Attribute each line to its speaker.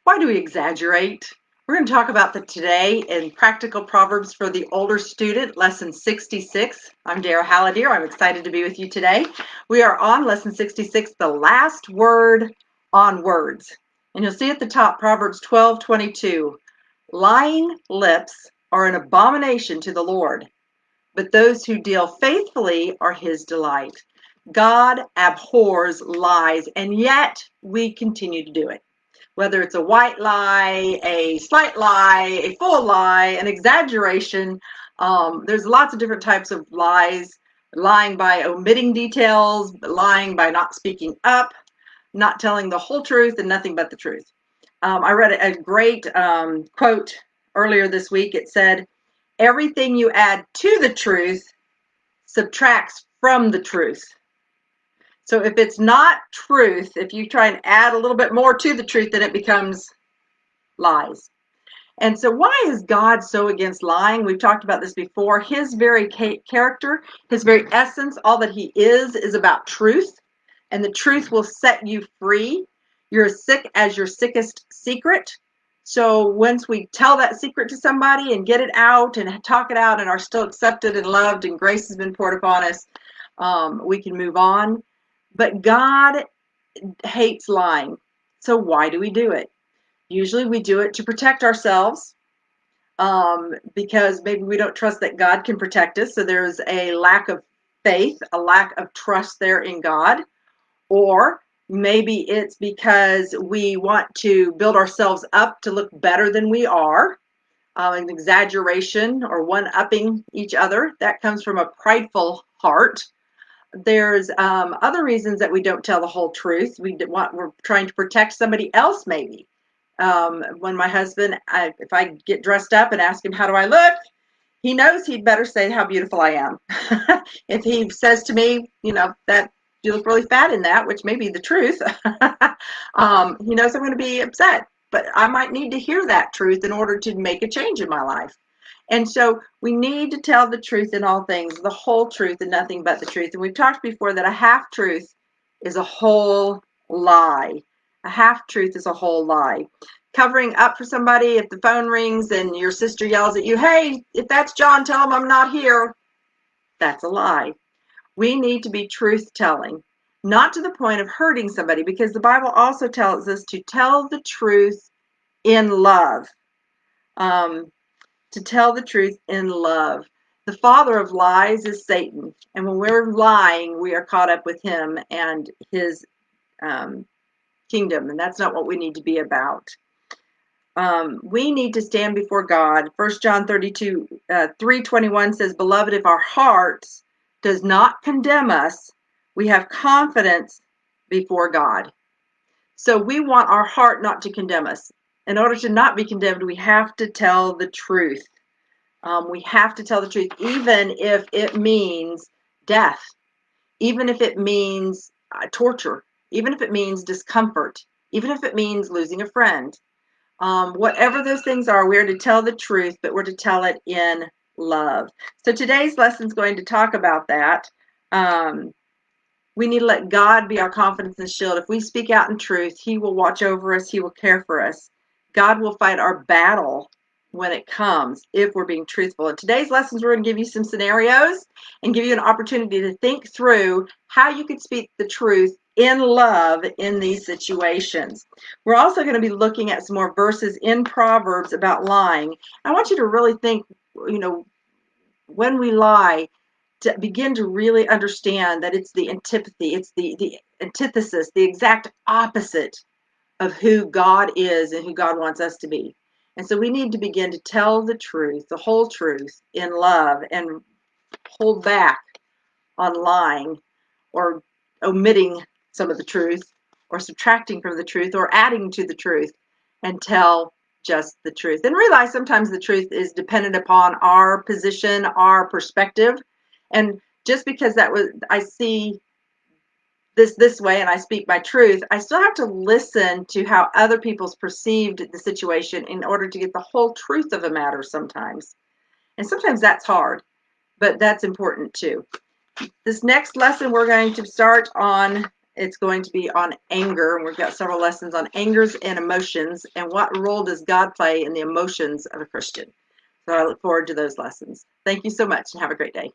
Speaker 1: Why do we exaggerate? We're going to talk about that today in Practical Proverbs for the Older Student, Lesson 66. I'm Dara. I'm excited to be with you today. We are on Lesson 66, the last word on words. And you'll see at the top, Proverbs 12:22. Lying lips are an abomination to the Lord, but those who deal faithfully are his delight. God abhors lies, and yet we continue to do it. Whether it's a white lie, a slight lie, a full lie, an exaggeration. There's lots of different types of lies. Lying by omitting details, lying by not speaking up, not telling the whole truth and nothing but the truth. I read a great quote earlier this week. It said, everything you add to the truth subtracts from the truth. So if it's not truth, if you try and add a little bit more to the truth, then it becomes lies. And so why is God so against lying? We've talked about this before. His very character, his very essence, all that he is about truth. And the truth will set you free. You're as sick as your sickest secret. So once we tell that secret to somebody and get it out and talk it out and are still accepted and loved and grace has been poured upon us, we can move on. But God hates lying. So why do we do it? Usually we do it to protect ourselves, because maybe we don't trust that God can protect us. So there's a lack of faith, a lack of trust there in God. Or maybe it's because we want to build ourselves up to look better than we are. An exaggeration or one-upping each other. That comes from a prideful heart. There's other reasons that we don't tell the whole truth. We're trying to protect somebody else, maybe. When my husband, if I get dressed up and ask him, how do I look? He knows he'd better say how beautiful I am. If he says to me, that you look really fat in that, which may be the truth, he knows I'm going to be upset. But I might need to hear that truth in order to make a change in my life. And so we need to tell the truth in all things, the whole truth and nothing but the truth. And we've talked before that a half truth is a whole lie. A half truth is a whole lie. Covering up for somebody, if the phone rings and your sister yells at you, hey, if that's John, tell him I'm not here. That's a lie. We need to be truth telling, not to the point of hurting somebody, because the Bible also tells us to tell the truth in love. To tell the truth in love. The father of lies is Satan. And when we're lying, we are caught up with him and his kingdom. And that's not what we need to be about. We need to stand before God. 1 John 3:21 says, beloved, if our hearts does not condemn us, we have confidence before God. So we want our heart not to condemn us. In order to not be condemned, we have to tell the truth. We have to tell the truth, even if it means death, even if it means torture, even if it means discomfort, even if it means losing a friend. Whatever those things are, we're to tell the truth, but we're to tell it in love. So today's lesson is going to talk about that. We need to let God be our confidence and shield. If we speak out in truth, he will watch over us. He will care for us. God will fight our battle when it comes, if we're being truthful. In today's lessons, we're going to give you some scenarios and give you an opportunity to think through how you could speak the truth in love in these situations. We're also going to be looking at some more verses in Proverbs about lying. I want you to really think, when we lie, to begin to really understand that it's the antipathy, it's the antithesis, the exact opposite of who God is and who God wants us to be. And so we need to begin to tell the truth, the whole truth in love, and hold back on lying or omitting some of the truth or subtracting from the truth or adding to the truth, and tell just the truth. And realize sometimes the truth is dependent upon our position, our perspective. And just because I see this way and I speak my truth, I still have to listen to how other people's perceived the situation in order to get the whole truth of a matter sometimes. And sometimes that's hard, but that's important too. This next lesson, we're going to start on It's going to be on anger, and we've got several lessons on angers and emotions, and what role does God play in the emotions of a Christian. So I look forward to those lessons. Thank you so much, and have a great day.